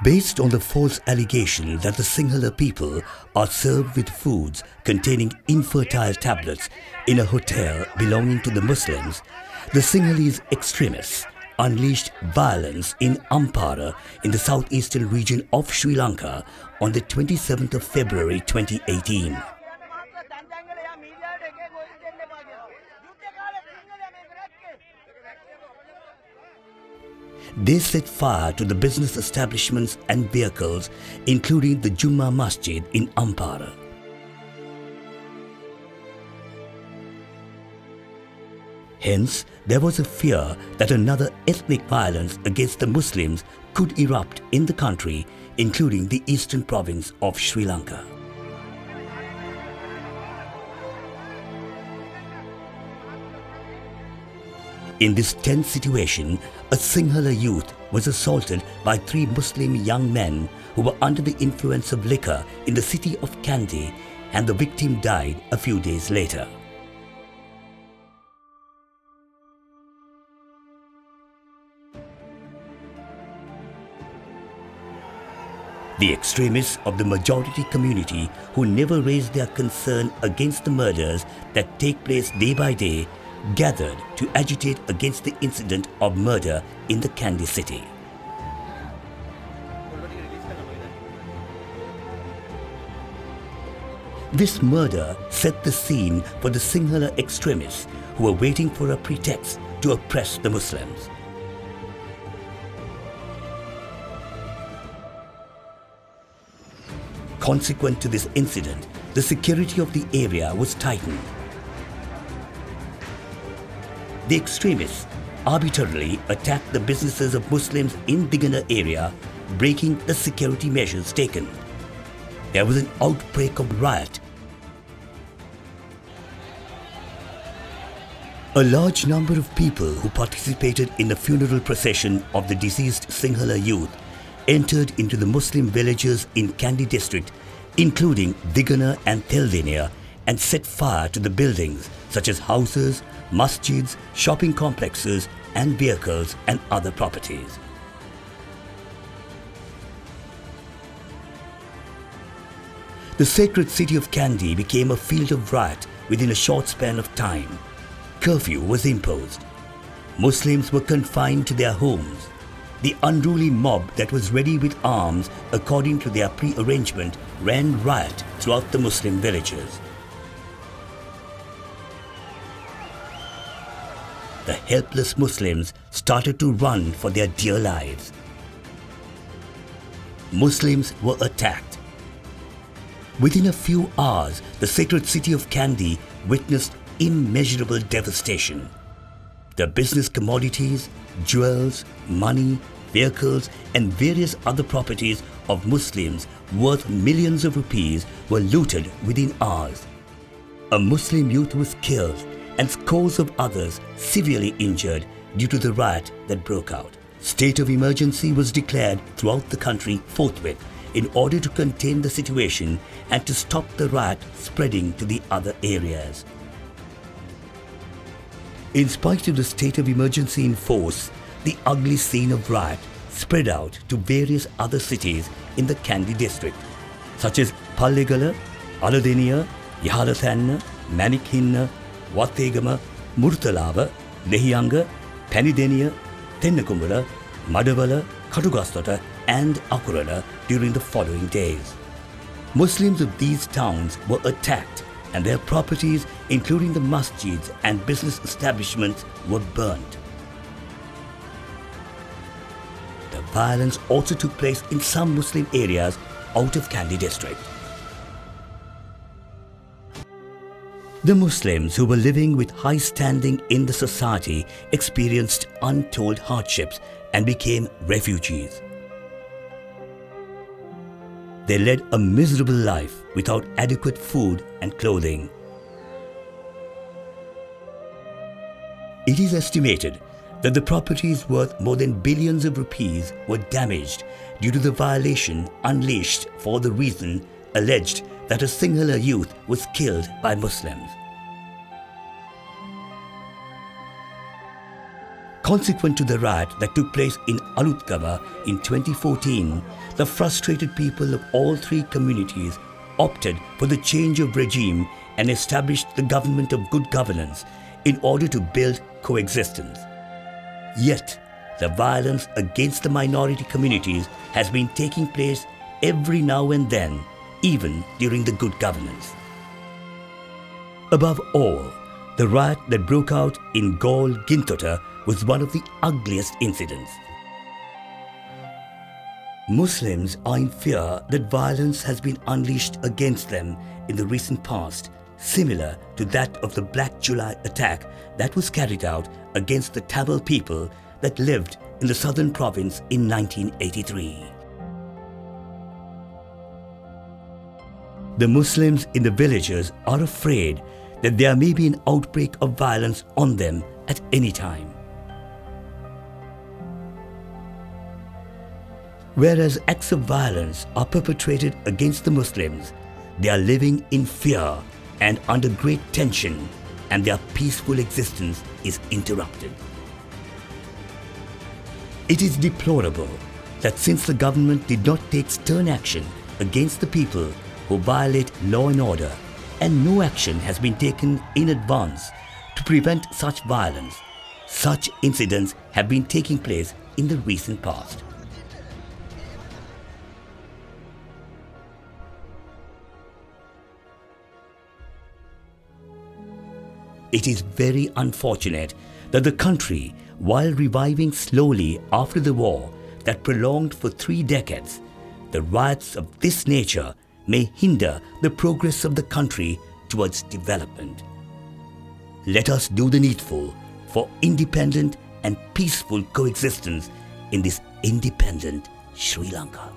Based on the false allegation that the Sinhala people are served with foods containing infertile tablets in a hotel belonging to the Muslims, the Sinhalese extremists unleashed violence in Ampara in the southeastern region of Sri Lanka on the 27th of February 2018. They set fire to the business establishments and vehicles, including the Jummah Masjid in Ampara. Hence, there was a fear that another ethnic violence against the Muslims could erupt in the country, including the eastern province of Sri Lanka. In this tense situation, a Sinhala youth was assaulted by 3 Muslim young men who were under the influence of liquor in the city of Kandy, and the victim died a few days later. The extremists of the majority community, who never raised their concern against the murders that take place day by day, gathered to agitate against the incident of murder in the Kandy city. This murder set the scene for the Sinhala extremists who were waiting for a pretext to oppress the Muslims. Consequent to this incident, the security of the area was tightened. The extremists arbitrarily attacked the businesses of Muslims in Digana area, breaking the security measures taken. There was an outbreak of riot. A large number of people who participated in the funeral procession of the deceased Sinhala youth entered into the Muslim villages in Kandy district, including Digana and Theldenia, and set fire to the buildings such as houses, masjids, shopping complexes and vehicles and other properties. The sacred city of Kandy became a field of riot within a short span of time. Curfew was imposed. Muslims were confined to their homes. The unruly mob that was ready with arms according to their pre-arrangement ran riot throughout the Muslim villages. The helpless Muslims started to run for their dear lives. Muslims were attacked. Within a few hours, the sacred city of Kandy witnessed immeasurable devastation. The business commodities, jewels, money, vehicles and various other properties of Muslims worth millions of rupees were looted within hours. A Muslim youth was killed and scores of others severely injured due to the riot that broke out. State of emergency was declared throughout the country forthwith in order to contain the situation and to stop the riot spreading to the other areas. In spite of the state of emergency in force, the ugly scene of riot spread out to various other cities in the Kandy district, such as Pallegala, Aladeniya, Yahalathanna, Manikhinna, Wathegama, Murtalawa, Lehiyanga, Panideniya, Tennakumbala, Madavala, Katugastota and Akurala during the following days. Muslims of these towns were attacked and their properties, including the masjids and business establishments, were burnt. The violence also took place in some Muslim areas out of Kandy district. The Muslims who were living with high standing in the society experienced untold hardships and became refugees. They led a miserable life without adequate food and clothing. It is estimated that the properties worth more than billions of rupees were damaged due to the violation unleashed for the reason alleged that a Sinhala youth was killed by Muslims. Consequent to the riot that took place in Alutkava in 2014, the frustrated people of all three communities opted for the change of regime and established the government of good governance in order to build coexistence. Yet, the violence against the minority communities has been taking place every now and then, even during the good governance. Above all, the riot that broke out in Gaul Gintota was one of the ugliest incidents. Muslims are in fear that violence has been unleashed against them in the recent past, similar to that of the Black July attack that was carried out against the Tamil people that lived in the southern province in 1983. The Muslims in the villages are afraid that there may be an outbreak of violence on them at any time. Whereas acts of violence are perpetrated against the Muslims, they are living in fear and under great tension, and their peaceful existence is interrupted. It is deplorable that since the government did not take stern action against the people who violate law and order, and no action has been taken in advance to prevent such violence, such incidents have been taking place in the recent past. It is very unfortunate that the country, while reviving slowly after the war that prolonged for 3 decades, the riots of this nature may hinder the progress of the country towards development. Let us do the needful for independent and peaceful coexistence in this independent Sri Lanka.